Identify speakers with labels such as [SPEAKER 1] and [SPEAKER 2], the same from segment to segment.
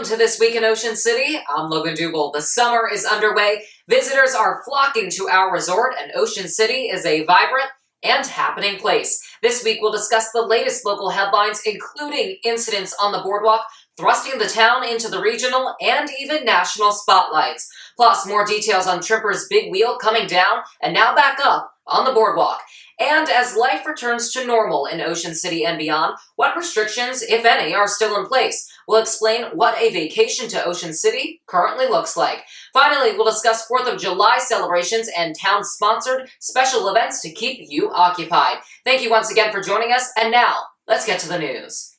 [SPEAKER 1] to This Week in Ocean City. I'm Logan Dubel. The summer is underway. Visitors are flocking to our resort, and Ocean City is a vibrant and happening place. This week, we'll discuss the latest local headlines, including incidents on the boardwalk, thrusting the town into the regional and even national spotlights. Plus, more details on Trimper's big wheel coming down and now back up on the boardwalk. And as life returns to normal in Ocean City and beyond, what restrictions, if any, are still in place? We'll explain what a vacation to Ocean City currently looks like. Finally, we'll discuss 4th of July celebrations and town-sponsored special events to keep you occupied. Thank you once again for joining us, and now, let's get to the news.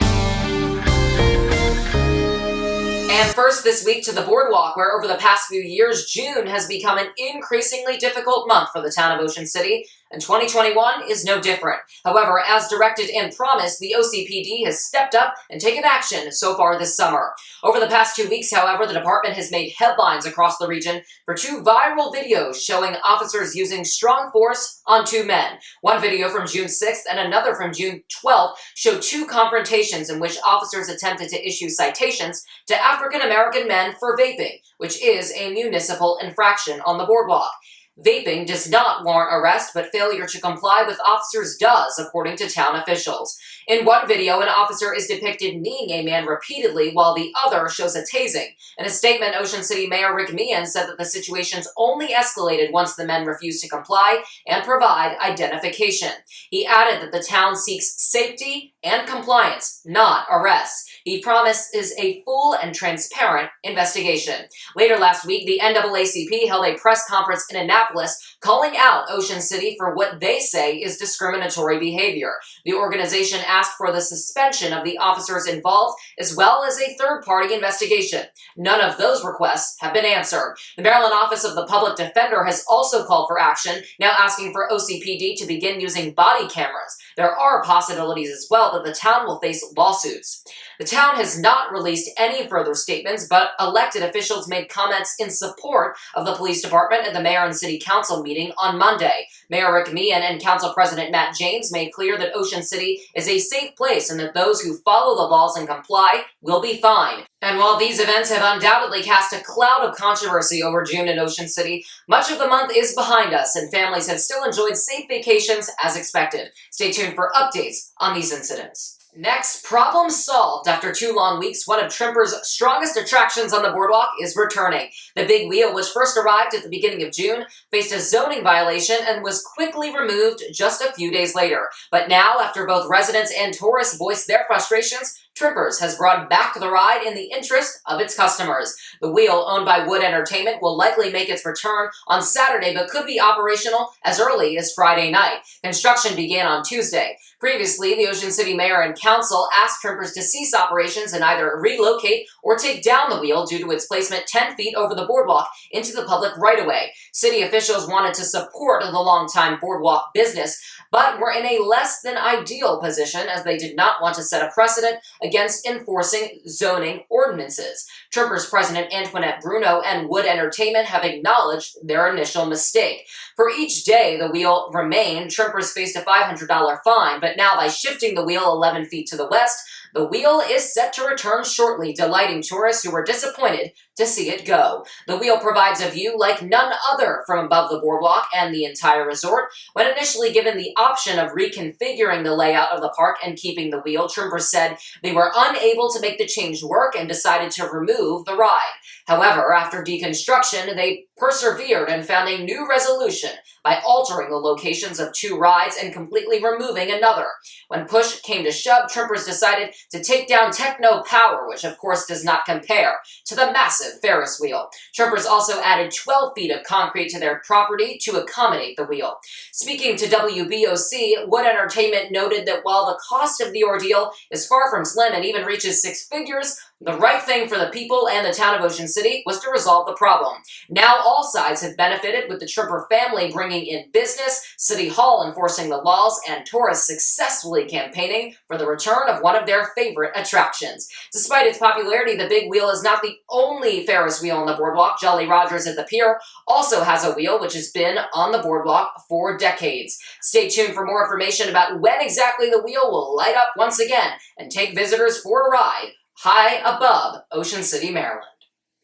[SPEAKER 1] And first this week to the boardwalk, where over the past few years, June has become an increasingly difficult month for the town of Ocean City, and 2021 is no different. However, as directed and promised, the OCPD has stepped up and taken action so far this summer. Over the past 2 weeks, however, the department has made headlines across the region for 2 viral videos showing officers using strong force on 2 men. One video from June 6th and another from June 12th showed 2 confrontations in which officers attempted to issue citations to African American men for vaping, which is a municipal infraction on the boardwalk. Vaping does not warrant arrest, but failure to comply with officers does, according to town officials. In one video, an officer is depicted kneeing a man repeatedly while the other shows a tasing. In a statement, Ocean City Mayor Rick Meehan said that the situations only escalated once the men refused to comply and provide identification. He added that the town seeks safety and compliance, not arrests. He promises a full and transparent investigation. Later last week, the NAACP held a press conference in Annapolis calling out Ocean City for what they say is discriminatory behavior. The organization asked for the suspension of the officers involved, as well as a third-party investigation. None of those requests have been answered. The Maryland Office of the Public Defender has also called for action, now asking for OCPD to begin using body cameras. There are possibilities as well that the town will face lawsuits. The town has not released any further statements, but elected officials made comments in support of the police department at the mayor and city council meeting on Monday. Mayor Rick Meehan and Council President Matt James made clear that Ocean City is a safe place and that those who follow the laws and comply will be fine. And while these events have undoubtedly cast a cloud of controversy over June in Ocean City, much of the month is behind us and families have still enjoyed safe vacations as expected. Stay tuned for updates on these incidents. Next, problem solved. After 2 long weeks, one of Trimper's strongest attractions on the boardwalk is returning. The big wheel, which first arrived at the beginning of June, faced a zoning violation and was quickly removed just a few days later. But now, after both residents and tourists voiced their frustrations, Trimper's has brought back the ride in the interest of its customers. The wheel, owned by Wood Entertainment, will likely make its return on Saturday, but could be operational as early as Friday night. Construction began on Tuesday. Previously, the Ocean City Mayor and Council asked Trimper's to cease operations and either relocate or take down the wheel due to its placement 10 feet over the boardwalk into the public right-of-way. City officials wanted to support the longtime boardwalk business, but were in a less than ideal position as they did not want to set a precedent against enforcing zoning ordinances. Trimper's president Antoinette Bruno and Wood Entertainment have acknowledged their initial mistake. For each day the wheel remained, Trimper's faced a $500 fine, but now by shifting the wheel 11 feet to the west, the wheel is set to return shortly, delighting tourists who were disappointed to see it go. The wheel provides a view like none other from above the boardwalk and the entire resort. When initially given the option of reconfiguring the layout of the park and keeping the wheel, Trimper said they were unable to make the change work and decided to remove the ride. However, after deconstruction, they persevered and found a new resolution by altering the locations of 2 rides and completely removing another. When push came to shove, Trimper's decided to take down Techno Power, which of course does not compare to the massive Ferris wheel. Trimper's also added 12 feet of concrete to their property to accommodate the wheel. Speaking to WBOC, Wood Entertainment noted that while the cost of the ordeal is far from slim and even reaches 6 figures, the right thing for the people and the town of Ocean City was to resolve the problem. Now all sides have benefited, with the Trimper family bringing in business, City Hall enforcing the laws, and tourists successfully campaigning for the return of one of their favorite attractions. Despite its popularity, the big wheel is not the only Ferris wheel on the boardwalk. Jolly Rogers at the pier also has a wheel which has been on the boardwalk for decades. Stay tuned for more information about when exactly the wheel will light up once again and take visitors for a ride high above Ocean City, Maryland.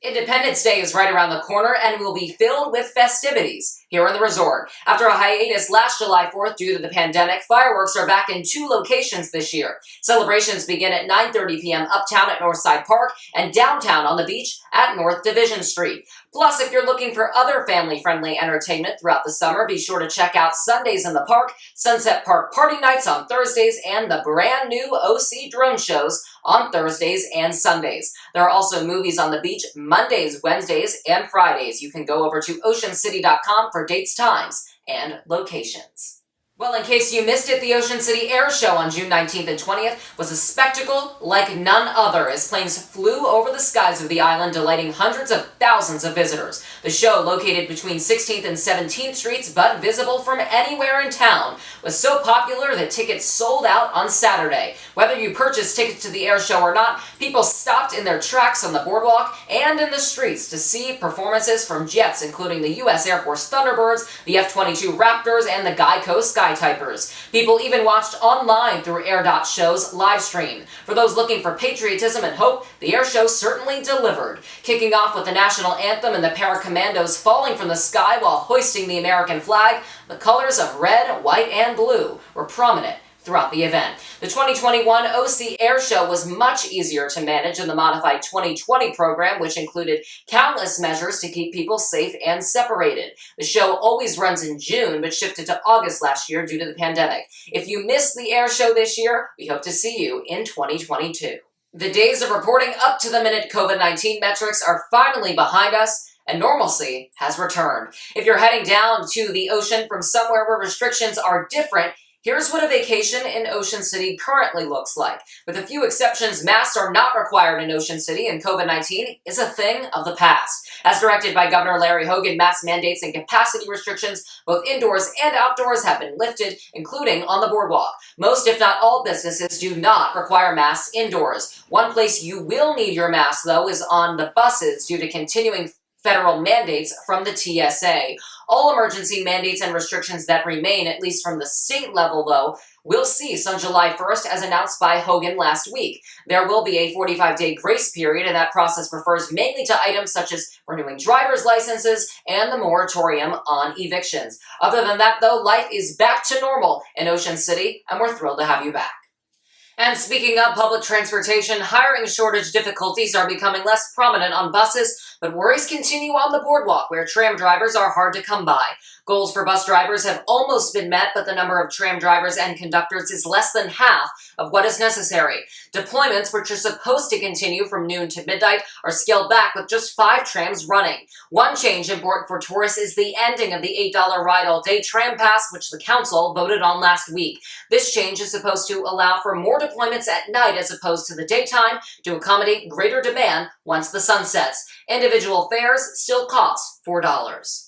[SPEAKER 1] Independence Day is right around the corner and will be filled with festivities here in the resort. After a hiatus last July 4th due to the pandemic, fireworks are back in 2 locations this year. Celebrations begin at 9:30 p.m. uptown at Northside Park and downtown on the beach at North Division Street. Plus, if you're looking for other family-friendly entertainment throughout the summer, be sure to check out Sundays in the Park, Sunset Park Party Nights on Thursdays, and the brand new OC drone shows on Thursdays and Sundays. There are also movies on the beach Mondays, Wednesdays, and Fridays. You can go over to oceancity.com for dates, times, and locations. Well, in case you missed it, the Ocean City Air Show on June 19th and 20th was a spectacle like none other as planes flew over the skies of the island, delighting hundreds of thousands of visitors. The show, located between 16th and 17th Streets but visible from anywhere in town, was so popular that tickets sold out on Saturday. Whether you purchased tickets to the air show or not, people stopped in their tracks on the boardwalk and in the streets to see performances from jets including the U.S. Air Force Thunderbirds, the F-22 Raptors, and the Geico Skytypers. People even watched online through AirDot's show's live stream. For those looking for patriotism and hope, the air show certainly delivered. Kicking off with the national anthem and the paracommandos falling from the sky while hoisting the American flag, the colors of red, white, and blue were prominent throughout the event. The 2021 OC Air Show was much easier to manage than the modified 2020 program, which included countless measures to keep people safe and separated. The show always runs in June, but shifted to August last year due to the pandemic. If you missed the air show this year, we hope to see you in 2022. The days of reporting up-to-the-minute COVID-19 metrics are finally behind us, and normalcy has returned. If you're heading down to the ocean from somewhere where restrictions are different, here's what a vacation in Ocean City currently looks like. With a few exceptions, masks are not required in Ocean City, and COVID-19 is a thing of the past. As directed by Governor Larry Hogan, mask mandates and capacity restrictions, both indoors and outdoors, have been lifted, including on the boardwalk. Most, if not all, businesses do not require masks indoors. One place you will need your mask, though, is on the buses due to continuing federal mandates from the TSA. All emergency mandates and restrictions that remain, at least from the state level, though, will cease on July 1st, as announced by Hogan last week. There will be a 45-day grace period, and that process refers mainly to items such as renewing driver's licenses and the moratorium on evictions. Other than that, though, life is back to normal in Ocean City, and we're thrilled to have you back. And speaking of public transportation, hiring shortage difficulties are becoming less prominent on buses, but worries continue on the boardwalk, where tram drivers are hard to come by. Goals for bus drivers have almost been met, but the number of tram drivers and conductors is less than half of what is necessary. Deployments, which are supposed to continue from noon to midnight, are scaled back with just 5 trams running. One change important for tourists is the ending of the $8 ride-all-day tram pass, which the council voted on last week. This change is supposed to allow for more deployments at night as opposed to the daytime to accommodate greater demand once the sun sets. Individual fares still cost $4.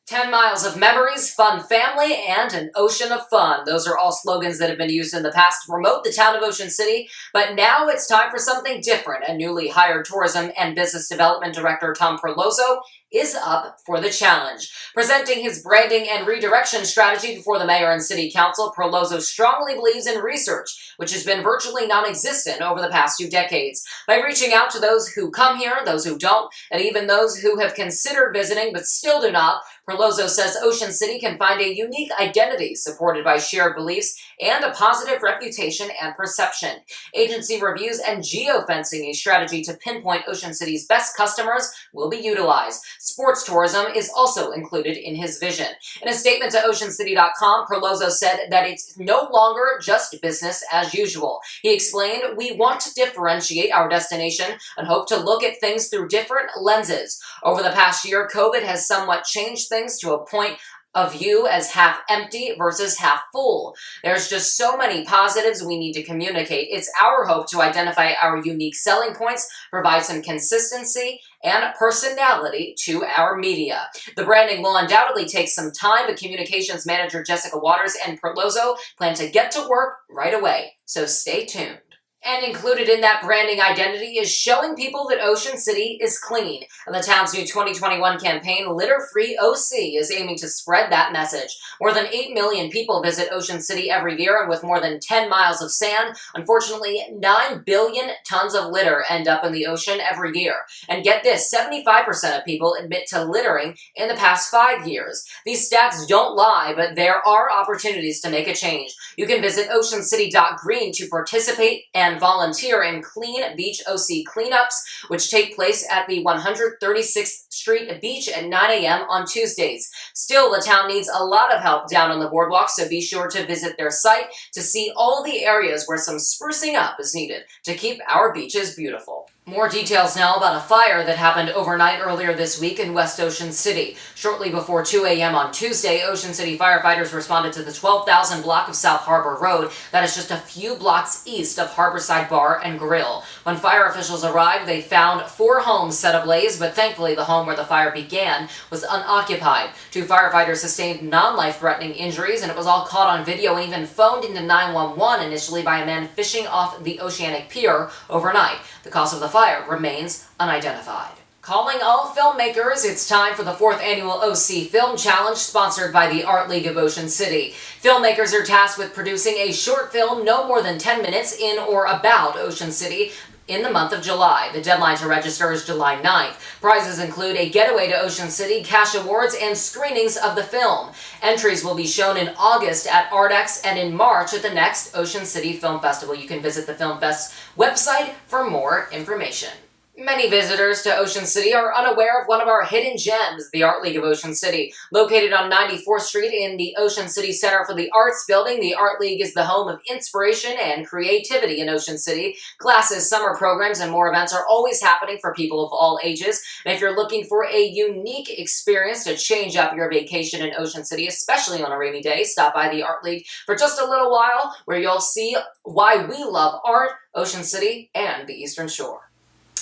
[SPEAKER 1] 10 miles of memories, fun family, and an ocean of fun. Those are all slogans that have been used in the past to promote the town of Ocean City, but now it's time for something different. A newly hired tourism and business development director, Tom Perlozzo, is up for the challenge. Presenting his branding and redirection strategy before the mayor and city council, Perlozzo strongly believes in research, which has been virtually non-existent over the past 2 decades. By reaching out to those who come here, those who don't, and even those who have considered visiting but still do not, Perlozzo says Ocean City can find a unique identity supported by shared beliefs and a positive reputation and perception. Agency reviews and geofencing, a strategy to pinpoint Ocean City's best customers, will be utilized. Sports tourism is also included in his vision. In a statement to OceanCity.com, Perlozzo said that it's no longer just business as usual. He explained, "We want to differentiate our destination and hope to look at things through different lenses. Over the past year, COVID has somewhat changed things to a point of view as half empty versus half full. There's just so many positives we need to communicate. It's our hope to identify our unique selling points, provide some consistency and personality to our media." The branding will undoubtedly take some time, but communications manager Jessica Waters and Perlozzo plan to get to work right away, so stay tuned. And included in that branding identity is showing people that Ocean City is clean. And the town's new 2021 campaign, Litter Free OC, is aiming to spread that message. More than 8 million people visit Ocean City every year, and with more than 10 miles of sand, unfortunately, 9 billion tons of litter end up in the ocean every year. And get this, 75% of people admit to littering in the past 5 years. These stats don't lie, but there are opportunities to make a change. You can visit oceancity.green to participate and volunteer in Clean Beach OC cleanups, which take place at the 136th Street Beach at 9 a.m. on Tuesdays. Still, the town needs a lot of help down on the boardwalk, so be sure to visit their site to see all the areas where some sprucing up is needed to keep our beaches beautiful. More details now about a fire that happened overnight earlier this week in West Ocean City. Shortly before 2 a.m. on Tuesday, Ocean City firefighters responded to the 12,000 block of South Harbor Road that is just a few blocks east of Harborside Bar and Grill. When fire officials arrived, they found 4 homes set ablaze, but thankfully the home where the fire began was unoccupied. 2 firefighters sustained non-life-threatening injuries, and it was all caught on video and even phoned into 911 initially by a man fishing off the Oceanic Pier overnight. The cause of the fire remains unidentified. Calling all filmmakers, it's time for the 4th annual OC Film Challenge sponsored by the Art League of Ocean City. Filmmakers are tasked with producing a short film no more than 10 minutes in or about Ocean City in the month of July. The deadline to register is July 9th. Prizes include a getaway to Ocean City, cash awards, and screenings of the film. Entries will be shown in August at ArtX and in March at the next Ocean City Film Festival. You can visit the Film Fest website for more information. Many visitors to Ocean City are unaware of one of our hidden gems, the Art League of Ocean City. Located on 94th Street in the Ocean City Center for the Arts building, the Art League is the home of inspiration and creativity in Ocean City. Classes, summer programs, and more events are always happening for people of all ages. And if you're looking for a unique experience to change up your vacation in Ocean City, especially on a rainy day, stop by the Art League for just a little while, where you'll see why we love art, Ocean City, and the Eastern Shore.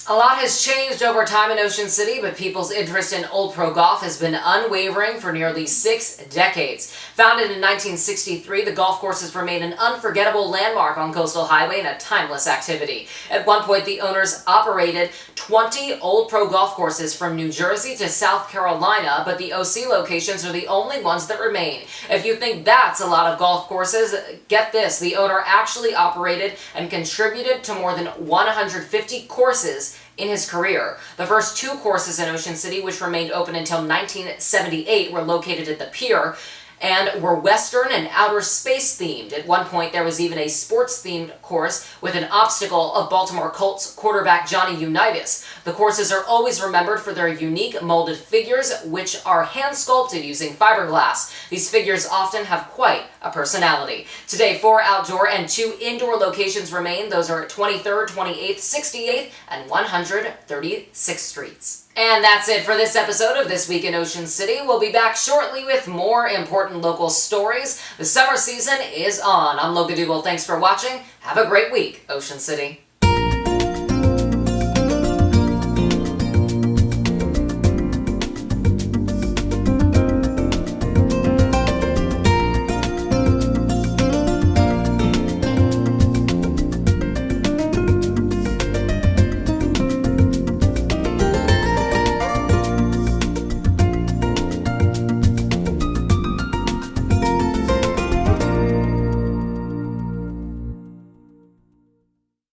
[SPEAKER 1] A lot has changed over time in Ocean City, but people's interest in Old Pro Golf has been unwavering for nearly 6 decades. Founded in 1963, the golf courses remain an unforgettable landmark on Coastal Highway and a timeless activity. At one point, the owners operated 20 Old Pro golf courses from New Jersey to South Carolina, but the OC locations are the only ones that remain. If you think that's a lot of golf courses, get this, the owner actually operated and contributed to more than 150 courses in his career. The first 2 courses in Ocean City, which remained open until 1978, were located at the pier and were Western and outer space themed. At one point, there was even a sports themed course with an obstacle of Baltimore Colts quarterback Johnny Unitas. The courses are always remembered for their unique molded figures, which are hand sculpted using fiberglass. These figures often have quite a personality. Today, 4 outdoor and 2 indoor locations remain. Those are at 23rd, 28th, 68th, and 136th Streets. And that's it for this episode of This Week in Ocean City. We'll be back shortly with more important local stories. The summer season is on. I'm Logan Dugal. Thanks for watching. Have a great week, Ocean City.